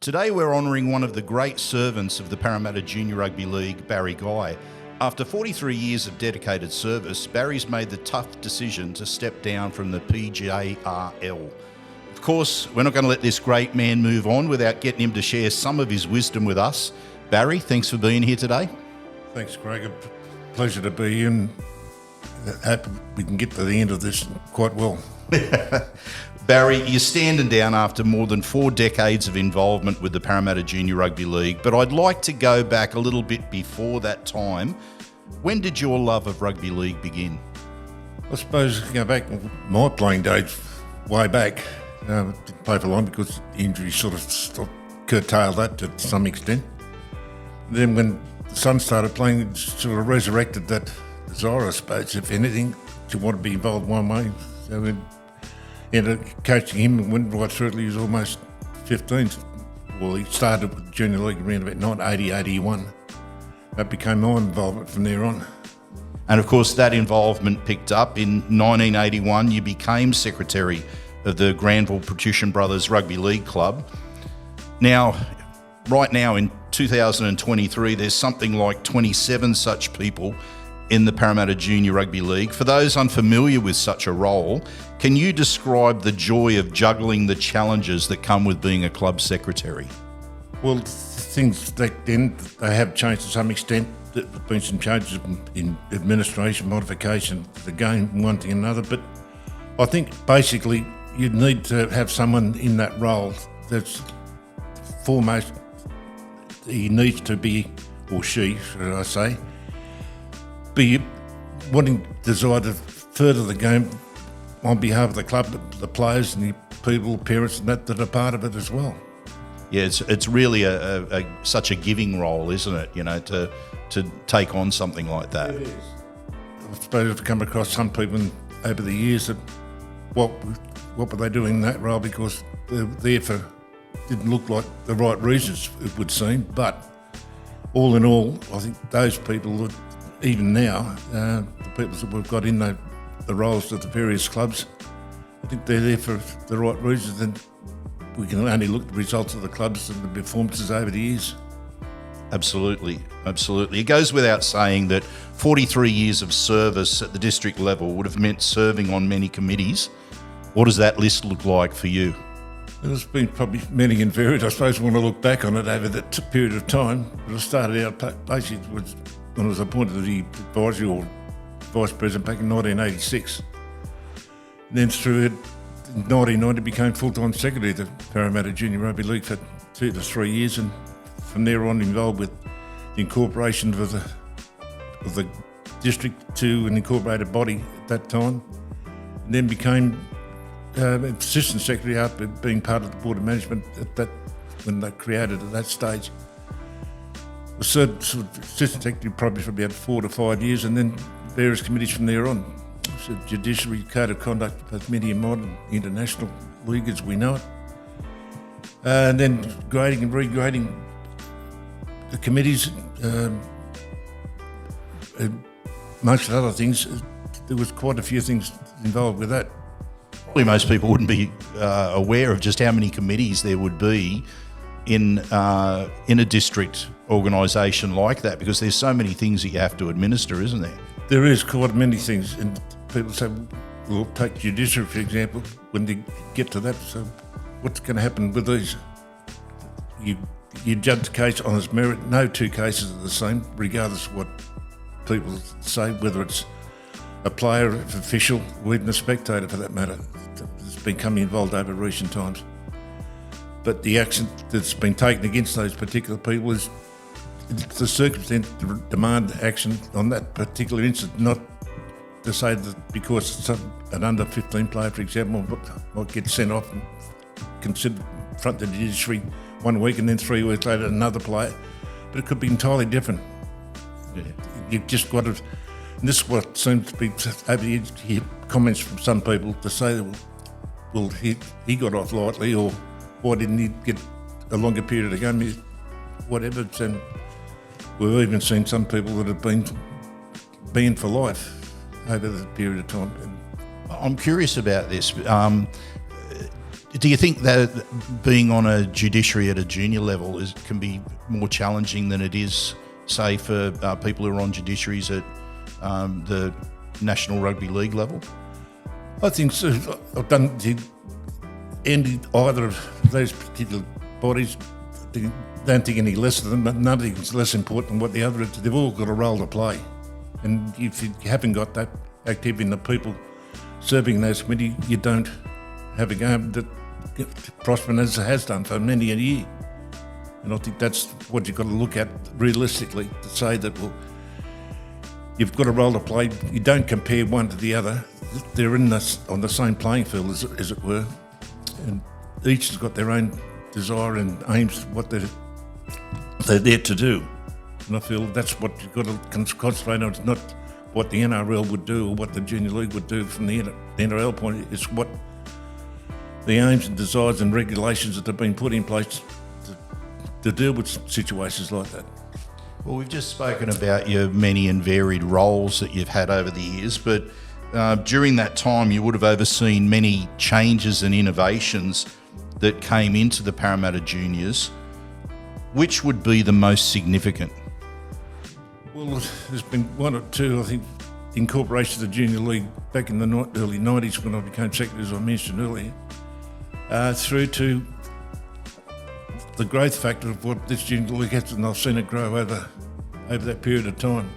Today we're honouring one of the great servants of the Parramatta Junior Rugby League, Barry Guy. After 43 years of dedicated service, Barry's made the tough decision to step down from the PJRL. Of course, we're not going to let this great man move on without getting him to share some of his wisdom with us. Barry, thanks for being here today. Thanks, Craig. A pleasure to be here, and hope we can get to the end of this quite well. Barry, you're standing down after more than 4 decades of involvement with the Parramatta Junior Rugby League, but I'd like to go back a little bit before that time. When did your love of rugby league begin? I suppose go back my playing days, way back. Didn't play for long because the injury sort of curtailed that to some extent. Then when the son started playing, it sort of resurrected that desire, I suppose, if anything, to want to be involved one way. So we ended up coaching him and went right through till he was almost 15. Well, he started with the Junior League around about 1980, 81. That became my involvement from there on. And of course, that involvement picked up. In 1981, you became secretary of the Granville Patrician Brothers Rugby League Club. Now, right now in 2023, there's something like 27 such people in the Parramatta Junior Rugby League. For those unfamiliar with such a role, can you describe the joy of juggling the challenges that come with being a club secretary? Well, things back then, they have changed to some extent. There's been some changes in administration, modification to the game, one thing and another. But I think basically you need to have someone in that role that's foremost. He needs to be, or she, should I say, be wanting desire to further the game on behalf of the club, the players and the people, parents and that are part of it as well. Yeah, it's really such a giving role, isn't it? You know, to take on something like that. It is. I suppose I've come across some people over the years that what were they doing in that role because they're there for didn't look like the right reasons, it would seem. But all in all, I think those people that even now, the people that we've got in the roles of the various clubs, I think they're there for the right reasons, and we can only look at the results of the clubs and the performances over the years. Absolutely, absolutely. It goes without saying that 43 years of service at the district level would have meant serving on many committees. What does that list look like for you? There's been probably many and varied. I suppose when I look back on it over that period of time, but I started out basically when I was appointed to the advisory or vice president back in 1986. And then through it, in 1990 became full-time secretary of the Parramatta Junior Rugby League for 2 to 3 years, and from there on involved with the incorporation of the district to an incorporated body at that time, and then became assistant secretary after being part of the board of management at that when they created at that stage. I served assistant secretary probably for about 4 to 5 years, and then various committees from there on. So judiciary, code of conduct, both media and modern, international league as we know it, and then grading and regrading the committees. Most of the other things, there was quite a few things involved with that. Probably most people wouldn't be aware of just how many committees there would be in a district organisation like that, because there's so many things that you have to administer, isn't there? There is quite many things, and people say, well, take judiciary for example, when they get to that, so what's going to happen with these? You judge the case on its merit. No 2 cases are the same, regardless of what people say, whether it's a player, an official, or even a spectator for that matter. It's become involved over recent times. But the action that's been taken against those particular people is the circumstance to demand action on that particular incident, not to say that because an under 15 player, for example, might get sent off and considered in front of the judiciary 1 week and then 3 weeks later another player. But it could be entirely different. Yeah. You've just got to, and this is what seems to be over the years, you hear comments from some people to say that, well, he got off lightly, or why didn't he get a longer period of game, whatever. And we've even seen some people that have been banned for life over the period of time. I'm curious about this. Do you think that being on a judiciary at a junior level can be more challenging than it is, say, for people who are on judiciaries at the National Rugby League level? I think so. I don't think either of those particular bodies, don't think any less of them, but nothing's less important than what the other is. They've all got a role to play. And if you haven't got that activity in the people serving in those committees, you don't have a game that prosper as it has done for many a year. And I think that's what you've got to look at realistically, to say that, well, you've got a role to play. You don't compare one to the other. They're on the same playing field, as it were. And each has got their own desire and aims, what they're there to do. And I feel that's what you've got to concentrate on. It's not what the NRL would do or what the Junior League would do from the NRL point of view. It's what the aims and desires and regulations that have been put in place to deal with situations like that. Well, we've just spoken about your many and varied roles that you've had over the years, but during that time you would have overseen many changes and innovations that came into the Parramatta Juniors. Which would be the most significant? Well, there's been one or two, I think, incorporation of the Junior League back in the early 90s when I became secretary, as I mentioned earlier, through to the growth factor of what this Junior League has, and I've seen it grow over that period of time.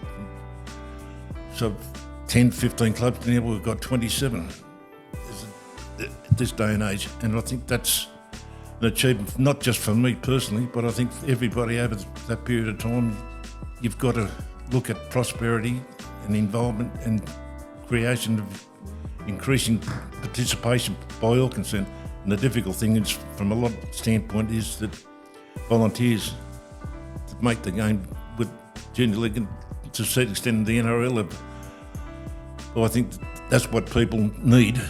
So 10, 15 clubs, now we've got 27 at this day and age, and I think that's an achievement, not just for me personally, but I think for everybody over that period of time. You've got to look at prosperity and involvement and creation of increasing participation by all concerned. And the difficult thing is, from a lot standpoint, is that volunteers to make the game with Junior League and to a certain extent the NRL level. So I think that's what people need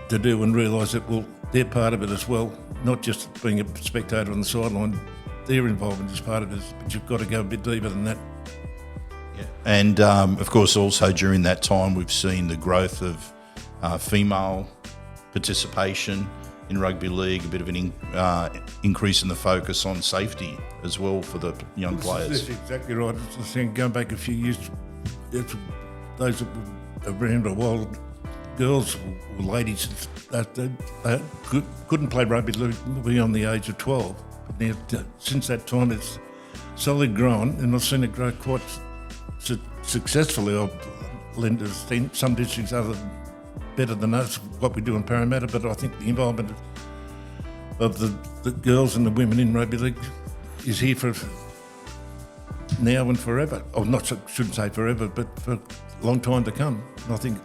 to do and realise that, well, they're part of it as well, not just being a spectator on the sideline. Their involvement is part of it, but you've got to go a bit deeper than that. Yeah. And of course, also during that time, we've seen the growth of female participation in rugby league, a bit of an increase in the focus on safety as well for the young players. That's exactly right. I think going back a few years, those that were around a while, girls or ladies that couldn't play rugby league beyond the age of 12. But now, since that time, it's slowly grown, and I've seen it grow quite successfully. I've lent some districts other better than us, what we do in Parramatta, but I think the involvement of the girls and the women in rugby league is here for now and forever. Or shouldn't say forever, but for a long time to come. And I think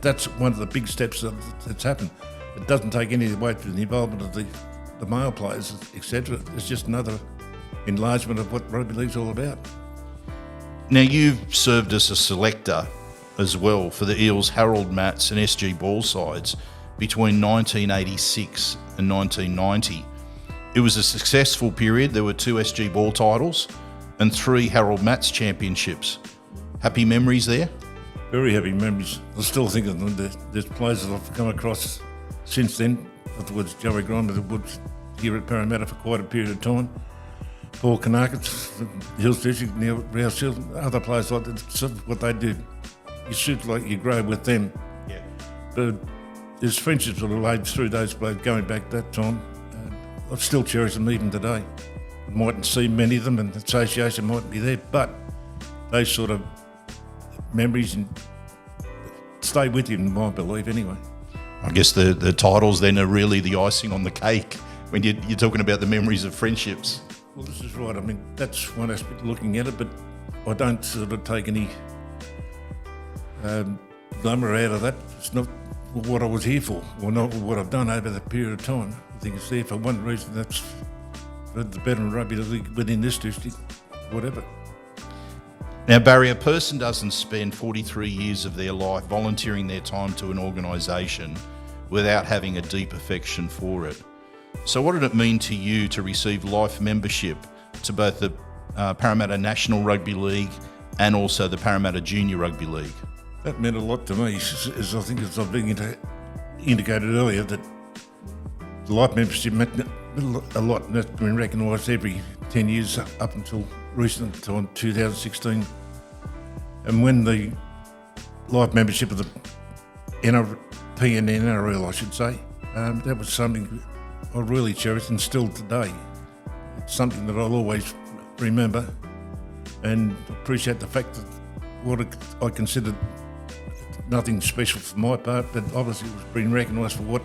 that's one of the big steps that's happened. It doesn't take any away from the involvement of the male players, etc. It's just another enlargement of what rugby league's all about. Now, you've served as a selector as well for the Eels, Harold Matts and SG Ball sides between 1986 and 1990. It was a successful period. There were 2 SG Ball titles and 3 Harold Matts championships. Happy memories there? Very happy memories. I still think of them. There's players that I've come across since then. Afterwards, Joey Grinder, that was here at Parramatta for quite a period of time. Paul Kanakis, the Hills District, Neil Rouse Hill, other players like that. That's what they do. You shoot like you grow with them. Yeah. But there's friendships that are laid through those players going back that time. I still cherish them even today. I mightn't see many of them, and the association mightn't be there, but those sort of memories stay with you, in my belief, anyway. I guess the titles then are really the icing on the cake when you're talking about the memories of friendships. Well, this is right. I mean, that's one aspect of looking at it, but I don't sort of take any glamour out of that. It's not what I was here for, or not what I've done over that period of time. I think it's there for one reason, that's for the betterment of rugby league within this district, whatever. Now, Barry, a person doesn't spend 43 years of their life volunteering their time to an organisation without having a deep affection for it. So what did it mean to you to receive life membership to both the Parramatta National Rugby League and also the Parramatta Junior Rugby League? That meant a lot to me, as I think, as I've been indicated earlier, that the life membership meant a lot, and that's been recognised every 10 years up until recently, until 2016. And when the life membership of the NRP and NRL, I should say, that was something I really cherish, and still today. It's something that I'll always remember and appreciate the fact that what I considered nothing special for my part, but obviously it was being recognised for what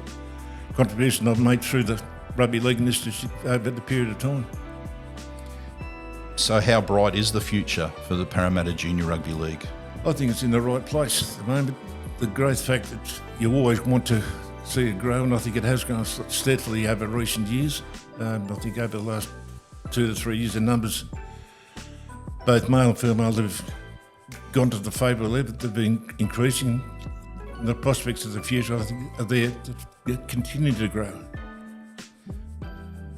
contribution I've made through the rugby league industry over the period of time. So how bright is the future for the Parramatta Junior Rugby League? I think it's in the right place at the moment. The growth fact that you always want to see it grow, and I think it has grown steadily over recent years. I think over the last 2 to 3 years, the numbers, both male and female, have gone to the favourable level. They've been increasing. And the prospects of the future, I think, are there to continue to grow.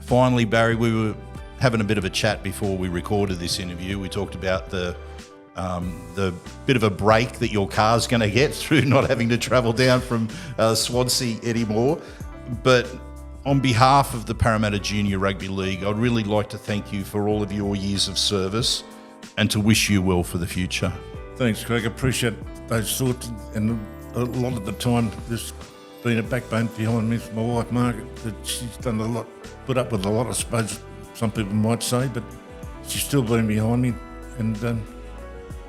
Finally, Barry, we were having a bit of a chat before we recorded this interview. We talked about the bit of a break that your car's going to get through not having to travel down from Swansea anymore. But on behalf of the Parramatta Junior Rugby League, I'd really like to thank you for all of your years of service and to wish you well for the future. Thanks, Craig. I appreciate those thoughts, and a lot of the time there's been a backbone behind me for my wife, Margaret, that she's done a lot, put up with a lot, I suppose some people might say, but she's still been behind me, and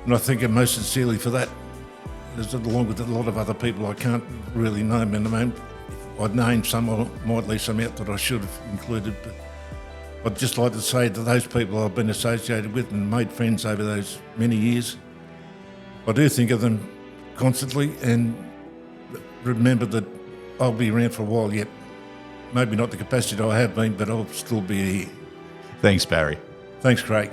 I thank her most sincerely for that, along with a lot of other people I can't really name in the moment. If I'd named some, I might leave some out that I should have included, but I'd just like to say to those people I've been associated with and made friends over those many years, I do think of them constantly and remember that I'll be around for a while yet. Maybe not the capacity I have been, but I'll still be here. Thanks, Barry. Thanks, Craig.